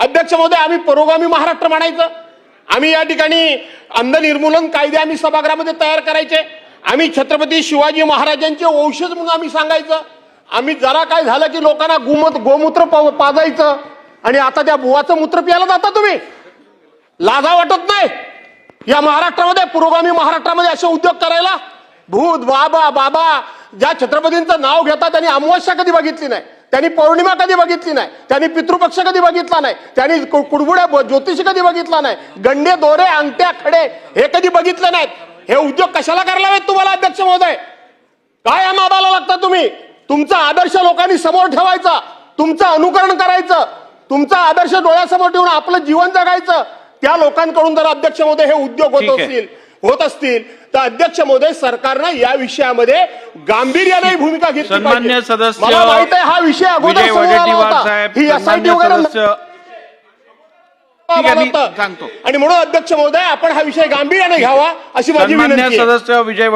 अध्यक्ष महोदय, आम्ही पुरोगामी महाराष्ट्र म्हणायचं, आम्ही या ठिकाणी अंध निर्मूलन कायदे आम्ही सभागृहामध्ये तयार करायचे, आम्ही छत्रपती शिवाजी महाराजांचे वंशज म्हणून आम्ही सांगायचं, आम्ही जरा काय झालं की लोकांना गोमूत्र पाजायचं आणि आता त्या बुवाचं मूत्र प्यायला जाता तुम्ही. लाजा वाटत नाही या महाराष्ट्रामध्ये, पुरोगामी महाराष्ट्रामध्ये असे उद्योग करायला? भूत बाबा बाबा ज्या छत्रपतींचं नाव घेतात त्यांनी अमावस्या कधी बघितली नाही, त्यांनी पौर्णिमा कधी बघितली नाही, त्यांनी पितृपक्ष कधी बघितला नाही, त्यांनी कुडबुड्या ज्योतिषी कधी बघितला नाही, गंडे दोरे अंगठ्या खडे हे कधी बघितले नाहीत. हे उद्योग कशाला करायला हवेत तुम्हाला अध्यक्ष महोदय? काय या नादाला लागता तुम्ही? तुमचा आदर्श लोकांनी समोर ठेवायचा, तुमचं अनुकरण करायचं, तुमचा आदर्श डोळ्यासमोर ठेवून आपलं जीवन जगायचं. त्या लोकांकडून जर अध्यक्ष महोदय हे उद्योग होत असतील तर अध्यक्ष महोदय सरकारनं या विषयामध्ये गांभीर्याने भूमिका घेतली पाहिजे. मला माहित आहे हा विषय अगोदर समोर आला होता, ही एसआयटी वगैरे आणि म्हणून अध्यक्ष महोदय आपण हा विषय गांभीर्याने घ्यावा अशी माझी विनंती आहे. सदस्य विजय